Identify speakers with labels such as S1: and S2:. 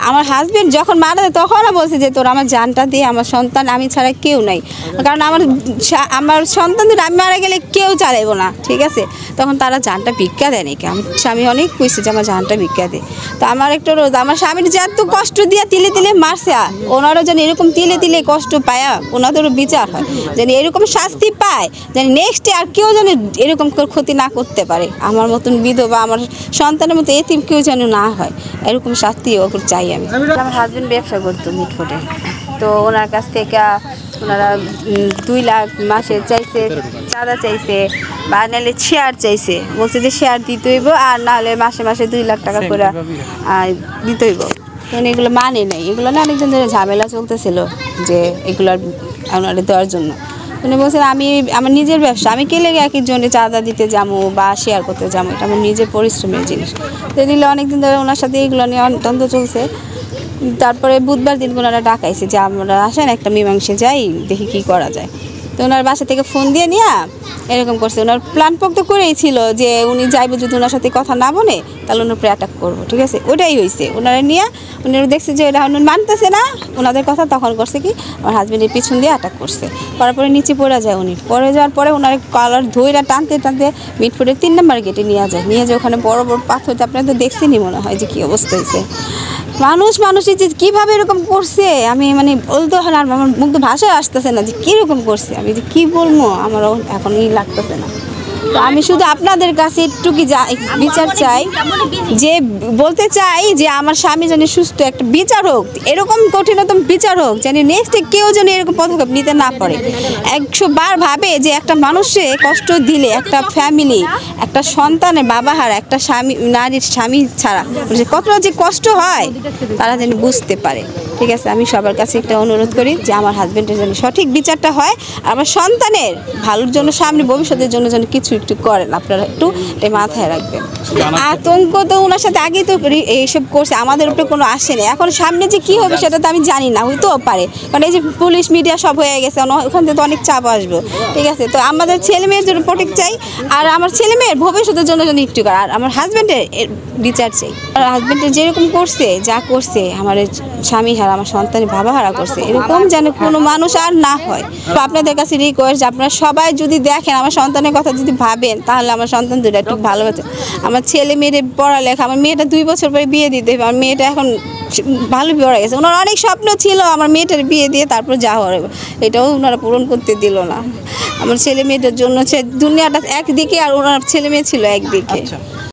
S1: আমার হাজবেন্ড যখন মারা যায় তখনও বলছে যে তোর আমার জানটা দিয়ে আমার সন্তান আমি ছাড়া কেউ নাই, কারণ আমার সন্তান দুটো আমি মারা গেলে কেউ চালাইবো না, ঠিক আছে। তখন তারা জানটা ভিক্ষা দেয় নাকি, আমার স্বামী অনেক কইছে যে আমার জানটা ভিক্ষা দেয়। তো আমার একটা রোজ আমার স্বামীর যে এত কষ্ট দিয়ে তিলে তিলে মারছে, ওনারও যেন এরকম তিলে তিলে কষ্ট পায়, ওনাদেরও বিচার হয়, যেন এরকম শাস্তি পায়, যেন নেক্সটে আর কেউ যেন এরকম ক্ষতি না করতে পারে, আমার মতন বিধবা আমার সন্তানের মতো এতিম কেউ যেন না হয়, এরকম শাস্তি ওকে চাই আমি। আমার হাজবেন্ড ব্যবসা করতো মিটফুটে, তো ওনার কাছ থেকে ওনারা 2 লাখ মাসে চাইছে, চাঁদা চাইছে, বা নাহলে শেয়ার চাইছে, বলছে যে শেয়ার দিতে হইব, আর নাহলে মাসে মাসে 2 লাখ টাকা করে দিতে হইব। তখন এগুলো মানে নেই, এগুলো না অনেকজন ধরে ঝামেলা চলতেছিল যে এগুলোর ওনারা দেওয়ার জন্য। উনি বলছেন আমি আমার নিজের ব্যবসা, আমি কে লেগে এক একজনে চাঁদা দিতে যাবো বা শেয়ার করতে যাবো, এটা আমার নিজের পরিশ্রমের জিনিস। তো দিলে অনেকদিন ধরে ওনার সাথে এগুলো নিয়ে দ্বন্দ্ব চলছে। তারপরে বুধবার দিন ওনারা ডাকাইছে যে আমরা আসেন একটা মীমাংসে যাই, দেখি কি করা যায়। তো ওনার বাসা থেকে ফোন দিয়ে নিয়ে এরকম করছে, ওনার প্ল্যান পোক্ত করেই ছিল যে উনি যাইবে, যদি ওনার সাথে কথা না বলে তাহলে ওনার উপরে অ্যাটাক করবো, ঠিক আছে। ওটাই হয়েছে, ওনারা নিয়ে উনারা দেখছে যে ওরা মানতেছে না ওনাদের কথা, তখন করছে কি আমার হাজবেন্ডের পিছন দিয়ে অ্যাটাক করছে, করার পরে নিচে পড়ে যায়। উনি পড়ে যাওয়ার পরে ওনার কলার ধইরা টানতে টানতে মিটফুটের 3 নম্বর গেটে নিয়ে যায়, ওখানে বড় বড় পাথর, আপনারা তো দেখছেনই মনে হয় যে কী অবস্থা হয়েছে। মানুষই যে কীভাবে এরকম করছে, আমি মানে বলতে হয় না, আমার মুগ্ধ ভাষায় আসতেছে না যে কীরকম করছে, আমি যে কী বলবো আমারও এখন লাগতেছে না। তো আমি শুধু আপনাদের কাছে একটু বিচার চাই, যে বলতে চাই যে আমার স্বামী যেন সুস্থ একটা বিচার হোক, এরকম কঠিনতম বিচার হোক, যেন নেক্সটে কেউ যেন এরকম পদক্ষেপ নিতে না পারে। 100 বার ভাবে যে একটা মানুষে কষ্ট দিলে, একটা ফ্যামিলি, একটা সন্তানের বাবা হারা, একটা স্বামী নারীর স্বামী ছাড়া কতটা যে কষ্ট হয় তারা যেন বুঝতে পারে, ঠিক আছে। আমি সবার কাছে একটা অনুরোধ করি যে আমার হাজবেন্ডের যেন সঠিক বিচারটা হয়, আমার সন্তানের ভালোর জন্য, সামনে ভবিষ্যতের জন্য যেন কিছু একটু করেন, আপনারা একটু মাথায় রাখবেন। আতঙ্ক তো ওনার সাথে আগে তো এইসব করছে, আমাদের উপরে কোনো আসেনি, এখন সামনে যে কী হবে সেটা তো আমি জানি না, হইতেও পারে, কারণ এই যে পুলিশ মিডিয়া সব হয়ে গেছে, ওখান থেকে তো অনেক চাপ আসবে, ঠিক আছে। তো আমাদের ছেলে মেয়ের জন্য প্রোটেক্ট চাই, আর আমার ছেলে মেয়ের ভবিষ্যতের জন্য যেন একটু করে, আর আমার হাজবেন্ডের বিচার চাই। আর হাজবেন্ডের যেরকম করছে, যা করছে, আমার স্বামী হারা, আমার সন্তানের বাবা হারা করছে, এরকম যেন কোনো মানুষ আর না হয়। তো আপনাদের কাছে রিকোয়েস্ট, আপনারা সবাই যদি দেখেন, আমার সন্তানের কথা যদি ভাবেন, তাহলে আমার সন্তান দুটো একটু ভালো আছে, আমার ছেলে মেয়ের পড়ালেখা, আমার মেয়েটা 2 বছর পরে বিয়ে দিতে হবে, আমার মেয়েটা এখন ভালো পড়ে গেছে, ওনার অনেক স্বপ্ন ছিল আমার মেয়েটার বিয়ে দিয়ে তারপর যা হবে, এটাও ওনারা পূরণ করতে দিল না। আমার ছেলে মেয়েটার জন্য দুনিয়াটা একদিকে আর ওনার ছেলে মেয়ে ছিল একদিকে।